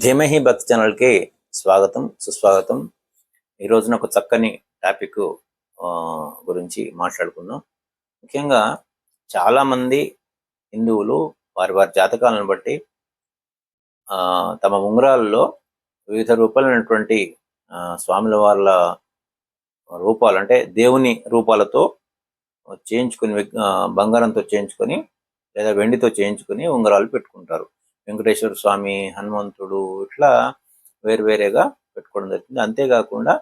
ధీమహి భక్తి ఛానల్కి స్వాగతం సుస్వాగతం. ఈ రోజున ఒక చక్కని టాపిక్ గురించి మాట్లాడుకుందాం. ముఖ్యంగా చాలామంది హిందువులు వారి వారి జాతకాలను బట్టి తమ ఉంగరాల్లో వివిధ రూపాలైనటువంటి స్వాముల వాళ్ళ రూపాలు అంటే దేవుని రూపాలతో చేయించుకుని బంగారంతో చేయించుకొని లేదా వెండితో చేయించుకొని ఉంగరాలు పెట్టుకుంటారు. వెంకటేశ్వర స్వామి, హనుమంతుడు ఇట్లా వేరువేరేగా పెట్టుకోవడం జరుగుతుంది. అంతేకాకుండా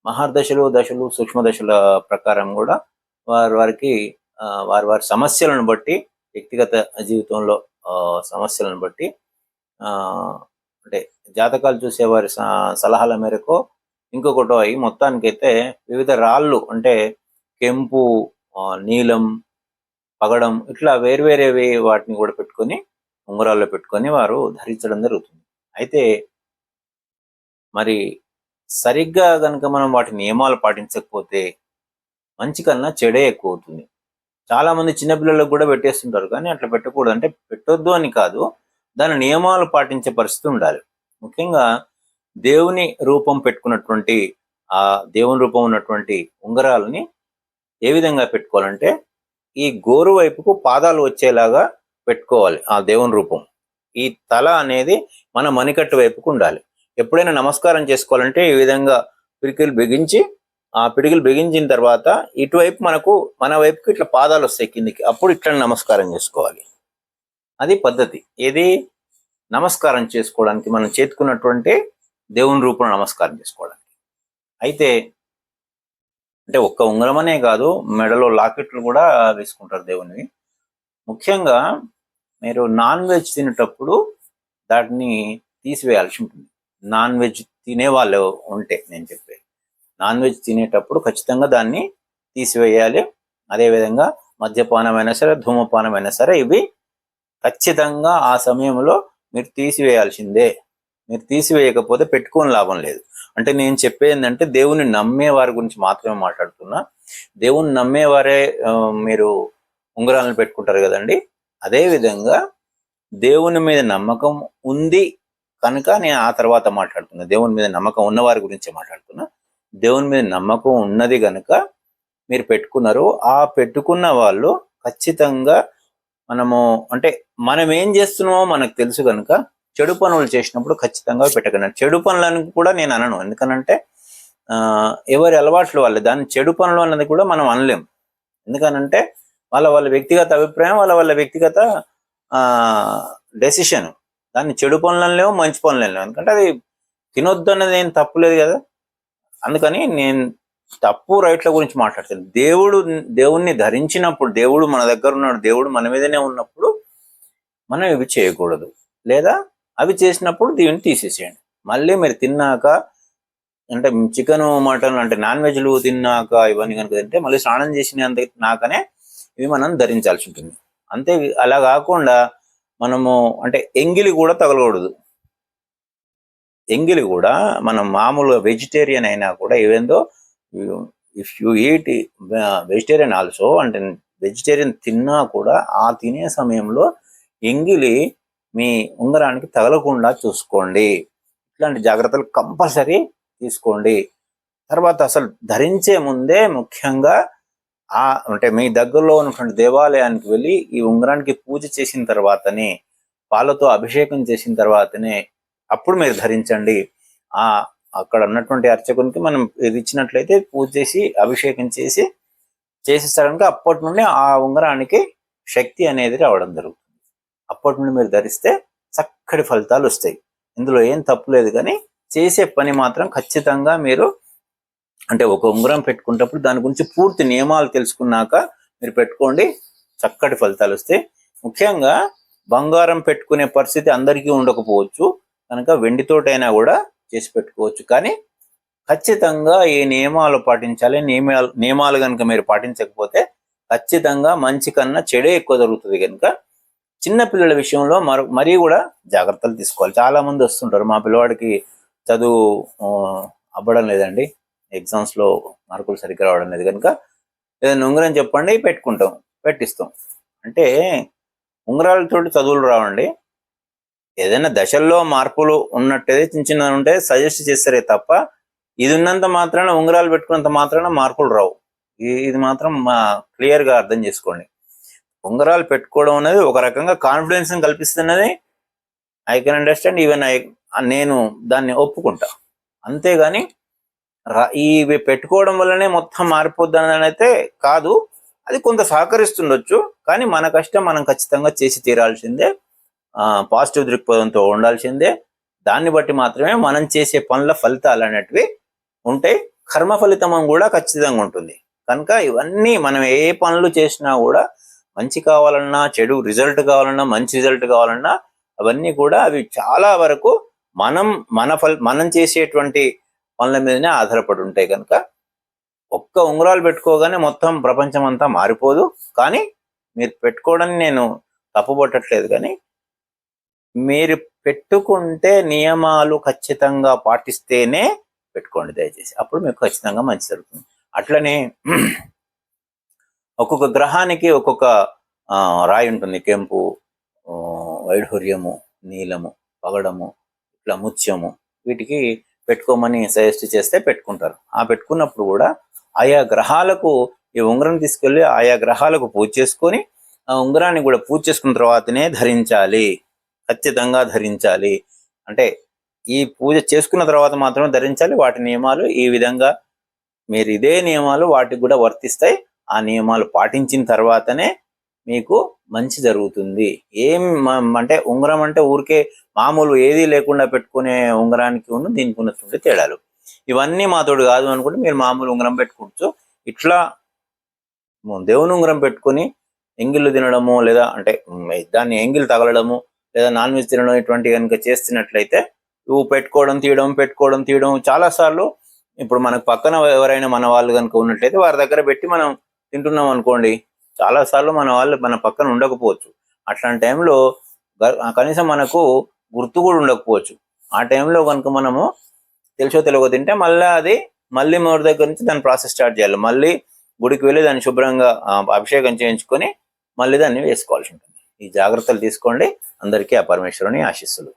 మహర్దశలు, దశలు, సూక్ష్మదశల ప్రకారం కూడా వారికి వారి వారి సమస్యలను బట్టి, వ్యక్తిగత జీవితంలో సమస్యలను బట్టి అంటే జాతకాలు చూసేవారి సలహాల మేరకు ఇంకొకటో అయి మొత్తానికైతే వివిధ రాళ్ళు అంటే కెంపు, నీలం, పగడం ఇట్లా వేరువేరేవి వాటిని కూడా పెట్టుకొని ఉంగరాల్లో పెట్టుకొని వారు ధరించడం జరుగుతుంది. అయితే మరి సరిగ్గా కనుక మనం వాటి నియమాలు పాటించకపోతే మంచి కన్నా చెడే ఎక్కువ అవుతుంది. చాలామంది చిన్నపిల్లలకు కూడా పెట్టేస్తుంటారు, కానీ అట్లా పెట్టకూడదు. అంటే పెట్టొద్దు అని కాదు, దాని నియమాలు పాటించే పరిస్థితి ఉండాలి. ముఖ్యంగా దేవుని రూపం పెట్టుకున్నటువంటి ఆ దేవుని రూపం ఉన్నటువంటి ఉంగరాలని ఏ విధంగా పెట్టుకోవాలంటే ఈ గోరు వైపుకు పాదాలు వచ్చేలాగా పెట్టుకోవాలి. ఆ దేవుని రూపం ఈ తల అనేది మన మణికట్టు వైపుకు ఉండాలి. ఎప్పుడైనా నమస్కారం చేసుకోవాలంటే ఈ విధంగా పిడికిలు బిగించి, ఆ పిడికిలు బిగించిన తర్వాత ఇటువైపు మన వైపుకి ఇట్లా పాదాలు వస్తాయి కిందికి, అప్పుడు ఇట్లా నమస్కారం చేసుకోవాలి. అది పద్ధతి. ఇది నమస్కారం చేసుకోవడానికి మనం చేతుకున్నటువంటి దేవుని రూపం నమస్కారం చేసుకోవడానికి. అయితే అంటే ఒక్క ఉంగరం అనే కాదు, మెడలో లాకెట్లు కూడా వేసుకుంటారు దేవునివి. ముఖ్యంగా మీరు నాన్ వెజ్ తినేటప్పుడు దాటిని తీసివేయాల్సి ఉంటుంది. నాన్ వెజ్ తినే వాళ్ళు ఉంటే నేను చెప్పేది, నాన్ వెజ్ తినేటప్పుడు ఖచ్చితంగా దాన్ని తీసివేయాలి. అదేవిధంగా మద్యపానమైనా సరే, ధూమపానమైనా సరే, ఇవి ఖచ్చితంగా ఆ సమయంలో మీరు తీసివేయాల్సిందే. మీరు తీసివేయకపోతే పెట్టుకోని లాభం లేదు. అంటే నేను చెప్పేది ఏంటంటే దేవుని నమ్మే వారి గురించి మాత్రమే మాట్లాడుతున్నా. దేవుని నమ్మేవారే మీరు ఉంగరాలను పెట్టుకుంటారు కదండి. అదేవిధంగా దేవుని మీద నమ్మకం ఉంది కనుక నేను ఆ తర్వాత మాట్లాడుతున్నా. దేవుని మీద నమ్మకం ఉన్నవారి గురించి మాట్లాడుతున్నా. దేవుని మీద నమ్మకం ఉన్నది కనుక మీరు పెట్టుకున్నారు. ఆ పెట్టుకున్న వాళ్ళు ఖచ్చితంగా అంటే మనం ఏం చేస్తున్నామో మనకు తెలుసు కనుక చెడు పనులు చేసినప్పుడు ఖచ్చితంగా పెట్టకండి. చెడు పనులను కూడా నేను అనను, ఎందుకనంటే ఎవరి అలవాట్లు వాళ్ళు. దాన్ని చెడు పనులు అన్నది కూడా మనం అనలేం. ఎందుకనంటే వాళ్ళ వ్యక్తిగత అభిప్రాయం, వాళ్ళ వ్యక్తిగత డెసిషన్. దాన్ని చెడు పనులను లేవు, మంచి పనులను లేవు. ఎందుకంటే అది తినొద్దు అన్నది ఏం తప్పులేదు కదా. అందుకని నేను తప్పు రైట్ల గురించి మాట్లాడుతాను. దేవుణ్ణి ధరించినప్పుడు, దేవుడు మన దగ్గర ఉన్నాడు, దేవుడు మన మీదనే ఉన్నప్పుడు మనం ఇవి చేయకూడదు. లేదా అవి చేసినప్పుడు దీన్ని తీసేసేయండి. మళ్ళీ మీరు తిన్నాక అంటే చికెన్, మటన్ అంటే నాన్ వెజ్లు తిన్నాక ఇవన్నీ కనుక తింటే మళ్ళీ స్నానం చేసినాకనే ఇవి మనం ధరించాల్సి ఉంటుంది. అంతే. అలా కాకుండా మనము అంటే ఎంగిలి కూడా తగలకూడదు. ఎంగిలి కూడా మనం మామూలుగా వెజిటేరియన్ అయినా కూడా, ఏవేందో if you eat vegetarian also, అంటే వెజిటేరియన్ తిన్నా కూడా ఆ తినే సమయంలో ఎంగిలి మీ ఉంగరానికి తగలకుండా చూసుకోండి. ఇట్లాంటి జాగ్రత్తలు కంపల్సరీ తీసుకోండి. తర్వాత అసలు ధరించే ముందే ముఖ్యంగా అంటే మీ దగ్గరలో ఉన్నటువంటి దేవాలయానికి వెళ్ళి ఈ ఉంగరానికి పూజ చేసిన తర్వాతనే, పాలతో అభిషేకం చేసిన తర్వాతనే అప్పుడు మీరు ధరించండి. అక్కడ ఉన్నటువంటి అర్చకునికి మనం ఇది ఇచ్చినట్లయితే పూజ చేసి అభిషేకం చేసిస్తారు కనుక అప్పటి నుండి ఆ ఉంగరానికి శక్తి అనేది రావడం జరుగుతుంది. అప్పటి నుండి మీరు ధరిస్తే చక్కటి ఫలితాలు వస్తాయి. ఇందులో ఏం తప్పు లేదు. కానీ చేసే పని మాత్రం ఖచ్చితంగా మీరు అంటే ఒక ఉంగరం పెట్టుకునేటప్పుడు దాని గురించి పూర్తి నియమాలు తెలుసుకున్నాక మీరు పెట్టుకోండి, చక్కటి ఫలితాలు వస్తాయి. ముఖ్యంగా బంగారం పెట్టుకునే పరిస్థితి అందరికీ ఉండకపోవచ్చు కనుక వెండితోటైనా కూడా చేసి పెట్టుకోవచ్చు. కానీ ఖచ్చితంగా ఈ నియమాలు పాటించాలి. నియమాలు కనుక మీరు పాటించకపోతే ఖచ్చితంగా మంచి కన్నా చెడే ఎక్కువ జరుగుతుంది. కనుక చిన్నపిల్లల విషయంలో మరీ కూడా జాగ్రత్తలు తీసుకోవాలి. చాలా మంది వస్తుంటారు, మా పిల్లవాడికి చదువు అవ్వడం లేదండి, ఎగ్జామ్స్లో మార్కులు సరిగ్గా రావడం లేదు కనుక ఏదైనా ఉంగరం చెప్పండి పెట్టిస్తాం. అంటే ఉంగరాలతోటి చదువులు రావండి, ఏదైనా దశల్లో మార్పులు ఉన్నట్టయితే చిన్న చిన్న ఉంటే సజెస్ట్ చేస్తారే తప్ప ఇది ఉన్నంత మాత్రాన ఉంగరాలు పెట్టుకున్నంత మాత్రాన మార్పులు రావు. ఇది మాత్రం క్లియర్గా అర్థం చేసుకోండి. ఉంగరాలు పెట్టుకోవడం అనేది ఒక రకంగా కాన్ఫిడెన్స్ కల్పిస్తున్నది. ఐ కెన్ అండర్స్టాండ్, ఈవెన్ నేను దాన్ని ఒప్పుకుంటా. అంతేగాని ఇవి పెట్టుకోవడం వల్లనే మొత్తం మారిపోద్దని అయితే కాదు. అది కొంత సహకరిస్తుండొచ్చు, కానీ మన కష్టం మనం ఖచ్చితంగా చేసి తీరాల్సిందే. పాజిటివ్ దృక్పథంతో ఉండాల్సిందే. దాన్ని బట్టి మాత్రమే మనం చేసే పనుల ఫలితాలు అనేటివి ఉంటాయి. కర్మ ఫలితం కూడా ఖచ్చితంగా ఉంటుంది. కనుక ఇవన్నీ మనం ఏ పనులు చేసినా కూడా మంచి కావాలన్నా, చెడు రిజల్ట్ కావాలన్నా, మంచి రిజల్ట్ కావాలన్నా అవన్నీ కూడా అవి చాలా వరకు మనం చేసేటువంటి పనుల మీదనే ఆధారపడి ఉంటాయి. కనుక ఒక్క ఉంగరాలు పెట్టుకోగానే మొత్తం ప్రపంచం అంతా మారిపోదు. కానీ మీరు పెట్టుకోవడానికి నేను తప్పుపట్టట్లేదు, కానీ మీరు పెట్టుకుంటే నియమాలు ఖచ్చితంగా పాటిస్తేనే పెట్టుకోండి దయచేసి. అప్పుడు మీకు ఖచ్చితంగా మంచి జరుగుతుంది. అట్లనే ఒక్కొక్క గ్రహానికి ఒక్కొక్క రాయి ఉంటుంది. కెంపు, వైఢూర్యము, నీలము, పగడము, ఇట్లా ముత్యము, వీటికి పెట్టుకోమని సజెస్ట్ చేస్తే పెట్టుకుంటారు. పెట్టుకున్నప్పుడు కూడా ఆయా గ్రహాలకు ఈ ఉంగరం తీసుకెళ్ళి ఆయా గ్రహాలకు పూజ చేసుకొని ఆ ఉంగరాన్ని కూడా పూజ చేసుకున్న తర్వాతనే ధరించాలి. ఖచ్చితంగా ధరించాలి. అంటే ఈ పూజ చేసుకున్న తర్వాత మాత్రమే ధరించాలి. వాటి నియమాలు ఈ విధంగా మీరు ఇదే నియమాలు వాటికి కూడా వర్తిస్తాయి. ఆ నియమాలు పాటించిన తర్వాతనే మీకు మంచి జరుగుతుంది. అంటే ఉంగరం అంటే ఊరికే మామూలు ఏది లేకుండా పెట్టుకునే ఉంగరానికి దీనికి ఉన్నటువంటి తేడాలు ఇవన్నీ మాతోడు కాదు అనుకుంటే మీరు మామూలు ఉంగరం పెట్టుకోవచ్చు. ఇట్లా దేవుని ఉంగరం పెట్టుకుని ఎంగిళ్ళు తినడము, లేదా అంటే దాన్ని ఎంగిల్ తగలడము, లేదా నాన్ వెజ్ తినడం ఇటువంటి కనుక చేస్తున్నట్లయితే నువ్వు పెట్టుకోవడం తీయడం చాలాసార్లు ఇప్పుడు మనకు పక్కన ఎవరైనా మన వాళ్ళు కనుక ఉన్నట్లయితే వారి దగ్గర పెట్టి మనం తింటున్నాం అనుకోండి, చాలాసార్లు మన పక్కన ఉండకపోవచ్చు. అట్లాంటి టైంలో కనీసం మనకు గుర్తు కూడా ఉండకపోవచ్చు. ఆ టైంలో కనుక మనము తెలుసో తెలియకో తింటే మళ్ళీ మూడు దగ్గర నుంచి దాని ప్రాసెస్ స్టార్ట్ చేయాలి. మళ్ళీ గుడికి వెళ్ళి దాన్ని శుభ్రంగా అభిషేకం చేయించుకొని మళ్ళీ దాన్ని వేసుకోవాల్సి ఉంటుంది. ఈ జాగ్రత్తలు తీసుకోండి. అందరికీ ఆ పరమేశ్వరుని ఆశీస్సులు.